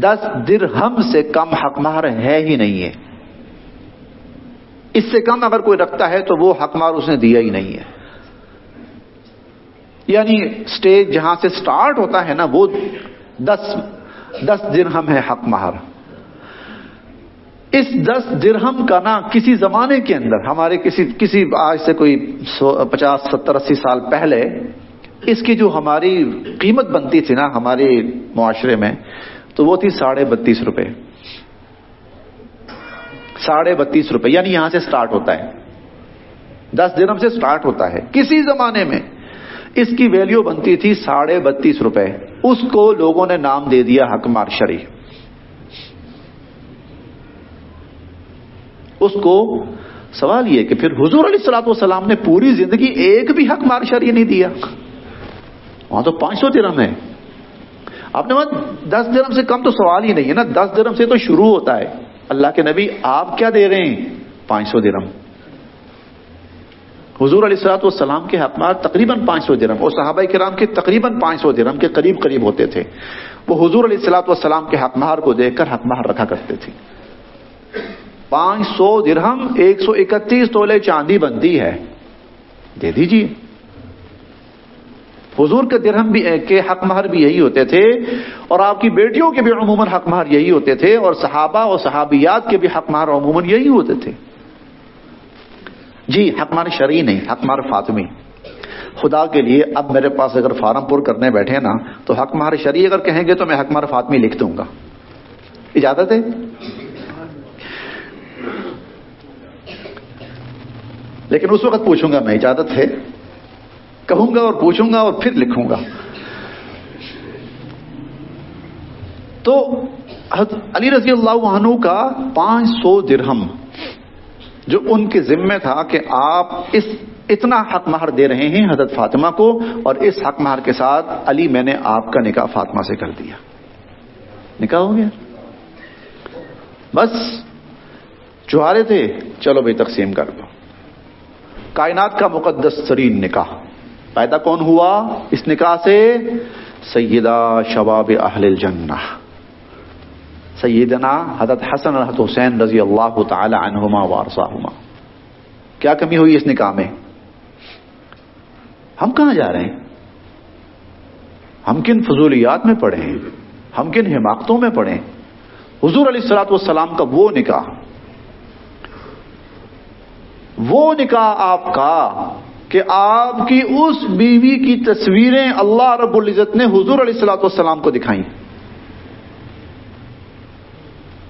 10 درہم سے کم حق مہر ہے ہی نہیں ہے. اس سے کم اگر کوئی رکھتا ہے تو وہ حق مہر اس نے دیا ہی نہیں ہے. یعنی سٹیج جہاں سے سٹارٹ ہوتا ہے نا، وہ 10 درہم ہے حق مہر. اس 10 درہم کا نا کسی زمانے کے اندر، ہمارے کسی آج سے کوئی 50 70 80 سال پہلے اس کی جو ہماری قیمت بنتی تھی نا ہمارے معاشرے میں، تو وہ تھی 32.5 روپے. 32.5 روپے، یعنی یہاں سے سٹارٹ ہوتا ہے، 10 درہم سے سٹارٹ ہوتا ہے. کسی زمانے میں اس کی ویلیو بنتی تھی 32.5 روپے. اس کو لوگوں نے نام دے دیا حق مہر شرعی. اس کو سوال یہ کہ پھر حضور علیہ الصلوۃ والسلام نے پوری زندگی ایک بھی حق مہر شرعی نہیں دیا. وہاں تو 500 درہم ہے. آپ نے 10 درہم سے کم تو سوال ہی نہیں ہے نا. 10 درہم سے تو شروع ہوتا ہے. اللہ کے نبی آپ کیا دے رہے ہیں؟ 500 درہم. حضور علیہ الصلوۃ والسلام کے حق مہر تقریباً 500 درہم اور صحابہ کرام کے تقریباً 500 درہم کے قریب ہوتے تھے. وہ حضور علیہ الصلوۃ والسلام کے حق مہر کو دیکھ کر حق مہر رکھا کرتے تھے. 500 درہم 131 تولے چاندی بنتی ہے، دے دیجیے. حضور کے درہم بھی کے حق مہر بھی یہی ہوتے تھے، اور آپ کی بیٹیوں کے بھی عموماً حق مہر یہی ہوتے تھے، اور صحابہ اور صحابیات کے بھی حق مہر عموماً یہی ہوتے تھے. جی حق مہر شرعی نہیں، حق مہر فاطمی. خدا کے لیے اب میرے پاس اگر فارم پر کرنے بیٹھے نا تو حق مہر شرعی اگر کہیں گے تو میں حق مہر فاطمی لکھ دوں گا. اجازت ہے؟ لیکن اس وقت پوچھوں گا میں، اجازت ہے؟ کہوں گا اور پوچھوں گا اور پھر لکھوں گا. تو حضرت علی رضی اللہ عنہ کا 500 درہم جو ان کے ذمہ تھا کہ آپ اتنا حق مہر دے رہے ہیں حضرت فاطمہ کو، اور اس حق مہر کے ساتھ علی میں نے آپ کا نکاح فاطمہ سے کر دیا. نکاح ہو گیا. بس چوہارے تھے، چلو بھائی تقسیم کر دو. کائنات کا مقدس ترین نکاح پیدا کون ہوا اس نکاح سے؟ سیدہ شباب اہل الجنہ، سیدنا حضرت حسن اور حضرت حسین رضی اللہ تعالی عنہما وارضاہما. کیا کمی ہوئی اس نکاح میں؟ ہم کہاں جا رہے ہیں؟ ہم کن فضولیات میں پڑے ہیں؟ ہم کن حماقتوں میں پڑے ہیں؟ حضور علیہ الصلوۃ والسلام کا وہ نکاح آپ کا کہ آپ کی اس بیوی کی تصویریں اللہ رب العزت نے حضور علیہ الصلوۃ والسلام کو دکھائیں.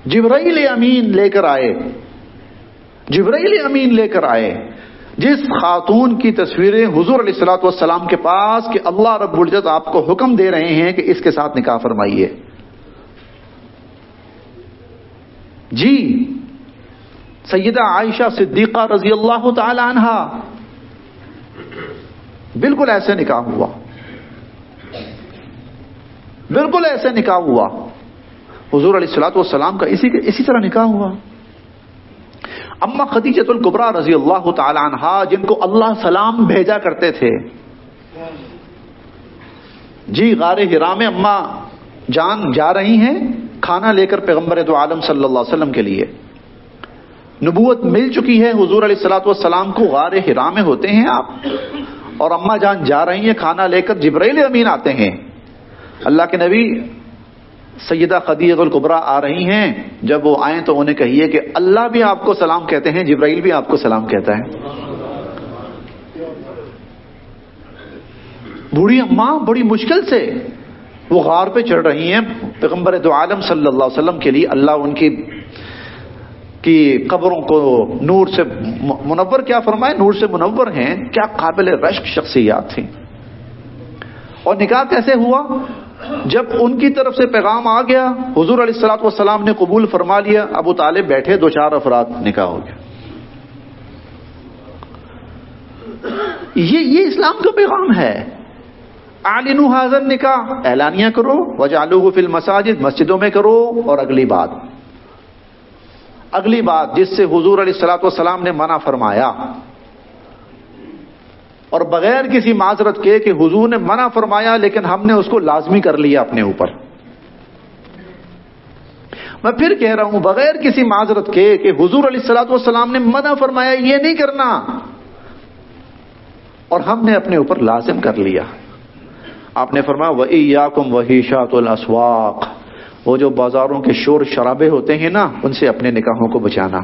جبرائیل امین لے کر آئے جس خاتون کی تصویریں حضور علیہ الصلوۃ والسلام کے پاس کہ اللہ رب العزت آپ کو حکم دے رہے ہیں کہ اس کے ساتھ نکاح فرمائیے. جی سیدہ عائشہ صدیقہ رضی اللہ تعالی عنہا، بالکل ایسے نکاح ہوا، بالکل ایسے نکاح ہوا. حضور علیہ الصلوۃ والسلام کا اسی طرح نکاح ہوا. اما خدیجۃ الکبریٰ رضی اللہ تعالی عنہا جن کو اللہ سلام بھیجا کرتے تھے، جی غار حرا میں اما جان جا رہی ہیں کھانا لے کر پیغمبر دو عالم صلی اللہ علیہ وسلم کے لیے. نبوت مل چکی ہے حضور علیہ الصلوۃ والسلام کو، غار حرا میں ہوتے ہیں آپ، اور اما جان جا رہی ہیں کھانا لے کر. جبرائیل امین آتے ہیں، اللہ کے نبی سیدہ خدیجہ الکبریٰ آ رہی ہیں. جب وہ آئیں تو انہیں کہیے کہ اللہ بھی آپ کو سلام کہتے ہیں، جبرائیل بھی آپ کو سلام کہتا ہے. بوڑھی اماں بڑی مشکل سے وہ غار پہ چڑھ رہی ہیں پیغمبر دو عالم صلی اللہ علیہ وسلم کے لیے. اللہ ان کی قبروں کو نور سے منور کیا فرمائے، نور سے منور ہیں. کیا قابل رشک شخصیات تھیں. اور نکاح کیسے ہوا؟ جب ان کی طرف سے پیغام آ گیا، حضور علیہ الصلوۃ والسلام نے قبول فرما لیا. ابو طالب بیٹھے، 2-4 افراد، نکاح ہو گیا. یہ اسلام کا پیغام ہے. اعلنوا ھذا النکاح، اعلانیہ کرو. وجعلوہ فی المساجد، مسجدوں میں کرو. اور اگلی بات جس سے حضور علیہ الصلوۃ والسلام نے منع فرمایا، اور بغیر کسی معذرت کے کہ حضور نے منع فرمایا لیکن ہم نے اس کو لازمی کر لیا اپنے اوپر. میں پھر کہہ رہا ہوں، بغیر کسی معذرت کے کہ حضور علیہ الصلوۃ والسلام نے منع فرمایا یہ نہیں کرنا، اور ہم نے اپنے اوپر لازم کر لیا. آپ نے فرمایا وَإِيَّاكُمْ وَهِيشَاتُ الْأَسْوَاقِ، وہ جو بازاروں کے شور شرابے ہوتے ہیں نا، ان سے اپنے نکاحوں کو بچانا.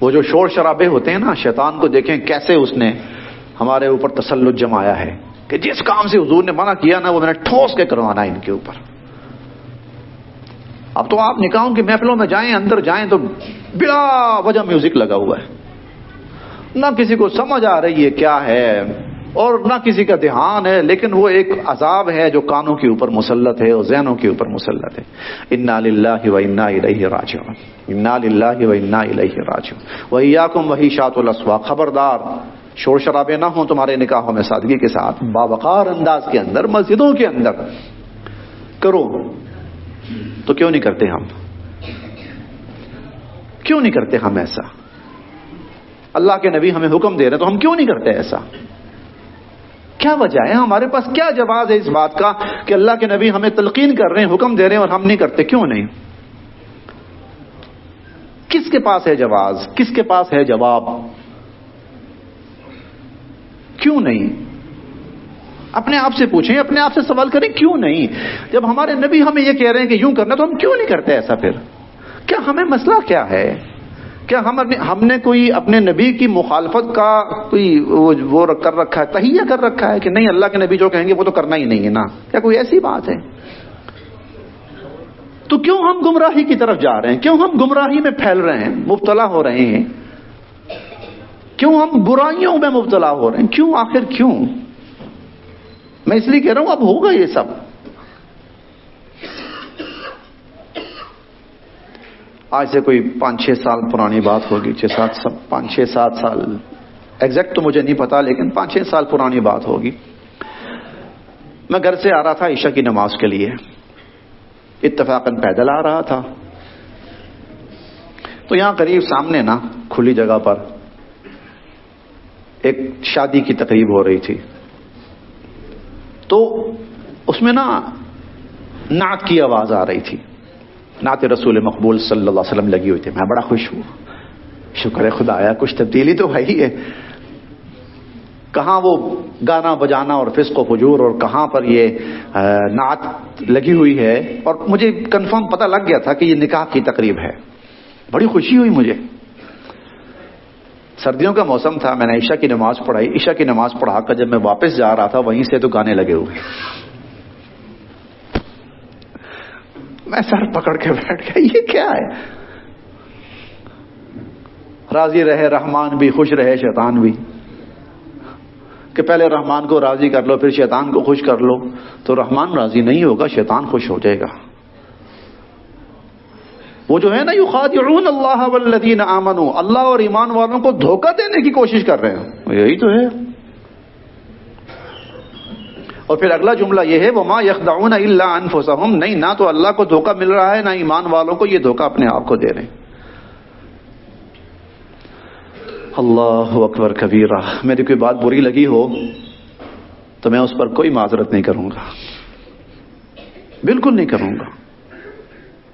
وہ جو شور شرابے ہوتے ہیں نا، شیطان کو دیکھیں کیسے اس نے ہمارے اوپر تسلط جمایا ہے کہ جس کام سے حضور نے منع کیا نا، وہ میں نے ٹھوس کے کروانا ہے ان کے اوپر. اب تو آپ نکاحوں کی محفلوں میں جائیں، اندر جائیں تو بلا وجہ میوزک لگا ہوا ہے، نہ کسی کو سمجھ آ رہی ہے کیا ہے، اور نہ کسی کا دھیان ہے، لیکن وہ ایک عذاب ہے جو کانوں کے اوپر مسلط ہے اور ذہنوں کے اوپر مسلط ہے. انا للہ و انا الیہ راجعون، انا للہ و انا الیہ راجعون. وإیاکم وحیشات الاسواق، خبردار شور شرابے نہ ہوں تمہارے نکاحوں میں، سادگی کے ساتھ باوقار انداز کے اندر مسجدوں کے اندر کرو. تو کیوں نہیں کرتے ہم؟ کیوں نہیں کرتے ہم ایسا؟ اللہ کے نبی ہمیں حکم دے رہے تو ہم کیوں نہیں کرتے ایسا؟ کیا وجہ ہے؟ ہمارے پاس کیا جواز ہے اس بات کا کہ اللہ کے نبی ہمیں تلقین کر رہے ہیں، حکم دے رہے ہیں، اور ہم نہیں کرتے؟ کیوں نہیں؟ کس کے پاس ہے جواز؟ کس کے پاس ہے جواب؟ کیوں نہیں؟ اپنے آپ سے پوچھیں، اپنے آپ سے سوال کریں، کیوں نہیں؟ جب ہمارے نبی ہمیں یہ کہہ رہے ہیں کہ یوں کرنا، تو ہم کیوں نہیں کرتے ایسا؟ پھر کیا ہمیں مسئلہ کیا ہے؟ کیا ہم نے کوئی اپنے نبی کی مخالفت کا کوئی وہ کر رکھا ہے، تہیہ کر رکھا ہے کہ نہیں اللہ کے نبی جو کہیں گے وہ تو کرنا ہی نہیں ہے نا؟ کیا کوئی ایسی بات ہے؟ تو کیوں ہم گمراہی کی طرف جا رہے ہیں؟ کیوں ہم گمراہی میں پھیل رہے ہیں، مبتلا ہو رہے ہیں؟ کیوں ہم برائیوں میں مبتلا ہو رہے ہیں؟ کیوں؟ آخر کیوں؟ میں اس لیے کہہ رہا ہوں اب ہوگا یہ سب. آج سے کوئی 5-6 سال پرانی بات ہوگی، 5-6-7 سال ایگزیکٹ تو مجھے نہیں پتا، لیکن 5-6 سال پرانی بات ہوگی. میں گھر سے آ رہا تھا عشاء کی نماز کے لیے، اتفاقاً پیدل آ رہا تھا. تو یہاں قریب سامنے نا کھلی جگہ پر ایک شادی کی تقریب ہو رہی تھی، تو اس میں نا نعت کی آواز آ رہی تھی، نعت رسول مقبول صلی اللہ علیہ وسلم لگی ہوئی تھی. میں بڑا خوش ہوا، شکر ہے خدایا کچھ تبدیلی تو ہے ہی ہے. کہاں وہ گانا بجانا اور فسق و فجور، اور کہاں پر یہ نعت لگی ہوئی ہے. اور مجھے کنفرم پتہ لگ گیا تھا کہ یہ نکاح کی تقریب ہے. بڑی خوشی ہوئی مجھے. سردیوں کا موسم تھا، میں نے عشاء کی نماز پڑھائی. عشاء کی نماز پڑھا کر جب میں واپس جا رہا تھا، وہیں سے تو گانے لگے ہوئے. میں سر پکڑ کے بیٹھ گیا، یہ کیا ہے؟ راضی رہے رحمان بھی، خوش رہے شیطان بھی. کہ پہلے رحمان کو راضی کر لو، پھر شیطان کو خوش کر لو، تو رحمان راضی نہیں ہوگا، شیطان خوش ہو جائے گا. وہ جو ہے نا یخادعون اللہ والذین آمنوا، اللہ اور ایمان والوں کو دھوکہ دینے کی کوشش کر رہے ہیں، یہی تو ہے. اور پھر اگلا جملہ یہ ہے وما یخدعون الا انفسهم، نہیں نہ تو اللہ کو دھوکہ مل رہا ہے نہ ایمان والوں کو، یہ دھوکہ اپنے آپ کو دے رہے ہیں۔ اللہ اکبر کبیرہ۔ میری کوئی بات بری لگی ہو تو میں اس پر کوئی معذرت نہیں کروں گا، بالکل نہیں کروں گا۔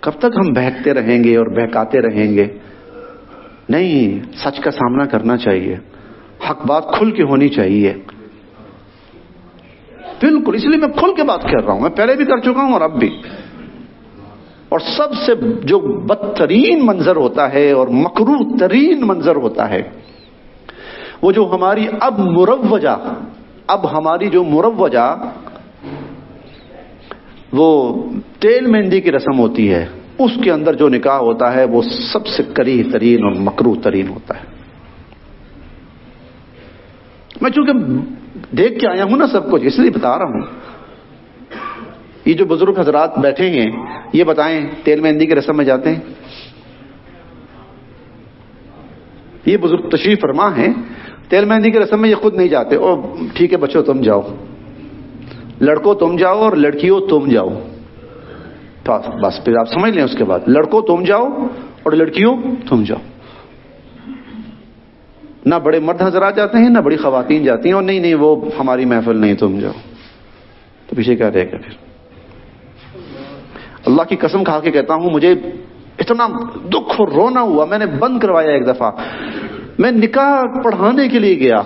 کب تک ہم بہکتے رہیں گے اور بہکاتے رہیں گے؟ نہیں، سچ کا سامنا کرنا چاہیے، حق بات کھل کے ہونی چاہیے، بالکل۔ اس لیے میں کھل کے بات کر رہا ہوں، میں پہلے بھی کر چکا ہوں اور اب بھی۔ اور سب سے جو بدترین منظر ہوتا ہے اور مکروہ ترین منظر ہوتا ہے، وہ جو ہماری اب ہماری جو مروجہ وہ تیل مہندی کی رسم ہوتی ہے، اس کے اندر جو نکاح ہوتا ہے وہ سب سے کریہ ترین اور مکروہ ترین ہوتا ہے۔ میں چونکہ دیکھ کے آیا ہوں نا سب کچھ، اس لیے بتا رہا ہوں۔ یہ جو بزرگ حضرات بیٹھے ہیں، یہ بتائیں تیل مہندی کی رسم میں جاتے ہیں؟ یہ بزرگ تشریف فرما ہیں، تیل مہندی کی رسم میں یہ خود نہیں جاتے۔ او ٹھیک ہے بچوں تم جاؤ، لڑکوں تم جاؤ اور لڑکیوں تم جاؤ، بس پھر آپ سمجھ لیں۔ اس کے بعد لڑکوں تم جاؤ اور لڑکیوں تم جاؤ۔ نہ بڑے مرد حضرات جاتے ہیں نہ بڑی خواتین جاتی ہیں، اور نہیں وہ ہماری محفل نہیں، تم جاؤ۔ تو پیچھے کیا رہے گا پھر؟ اللہ کی قسم کھا کے کہتا ہوں، مجھے اتنا دکھ اور رونا ہوا، میں نے بند کروایا ایک دفعہ۔ میں نکاح پڑھانے کے لیے گیا،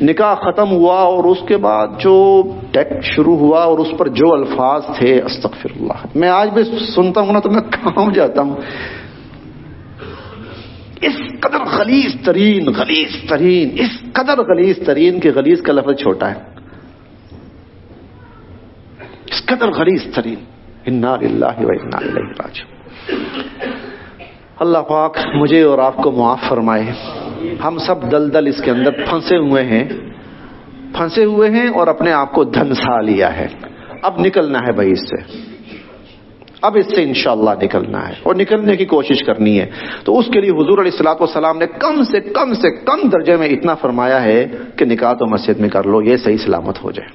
نکاح ختم ہوا اور اس کے بعد جو ٹیکسٹ شروع ہوا اور اس پر جو الفاظ تھے، استغفر اللہ، میں آج بھی سنتا ہوں نا تو میں کہاں جاتا ہوں۔ اس قدر غلیظ ترین، اس قدر غلیظ ترین کہ غلیظ کا لفظ چھوٹا ہے، اس قدر غلیظ ترین۔ انا للہ و انا الیہ راجعون۔ اللہ پاک مجھے اور آپ کو معاف فرمائے۔ ہم سب دلدل اس کے اندر پھنسے ہوئے ہیں اور اپنے آپ کو دھنسا لیا ہے۔ اب نکلنا ہے بھائی اس سے، اب اس سے انشاءاللہ نکلنا ہے اور نکلنے کی کوشش کرنی ہے۔ تو اس کے لیے حضور علیہ الصلوۃ والسلام نے کم سے کم درجے میں اتنا فرمایا ہے کہ نکاح تو مسجد میں کر لو، یہ صحیح سلامت ہو جائے۔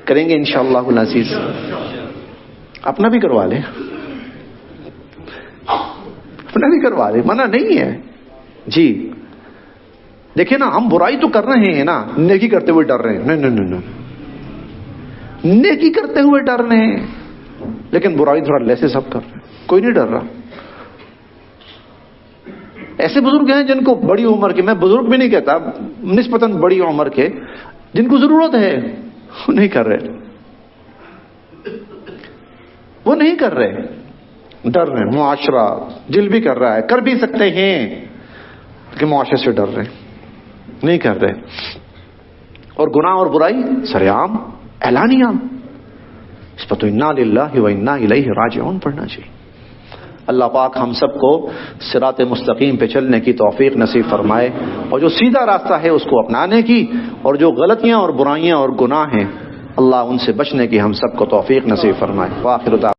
کریں گے انشاءاللہ العزیز، اپنا بھی کروا لیں، منع نہیں ہے جی۔ دیکھیں نا، ہم برائی تو کر رہے ہیں نا، نیکی کرتے ہوئے ڈر رہے ہیں، نہیں، نیکی کرتے ہوئے ڈر رہے ہیں، لیکن برائی تھوڑا لیسے سب کر رہے ہیں، کوئی نہیں ڈر رہا۔ ایسے بزرگ ہیں جن کو بڑی عمر کے، میں بزرگ بھی نہیں کہتا، نسبتاً بڑی عمر کے، جن کو ضرورت ہے وہ نہیں کر رہے، ڈر رہے ہیں۔ معاشرہ جل بھی کر رہا ہے، کر بھی سکتے ہیں کہ معاشرے سے ڈر رہے ہیں، نہیں کر رہے۔ اور گناہ اور برائی سر عام، اعلانیہ، اس پر تو انا للہ و انا الیہ راجعون پڑھنا چاہیے۔ اللہ پاک ہم سب کو صراط مستقیم پہ چلنے کی توفیق نصیب فرمائے، اور جو سیدھا راستہ ہے اس کو اپنانے کی، اور جو غلطیاں اور برائیاں اور گناہ ہیں اللہ ان سے بچنے کی ہم سب کو توفیق نصیب فرمائے۔ وآخر دعوانا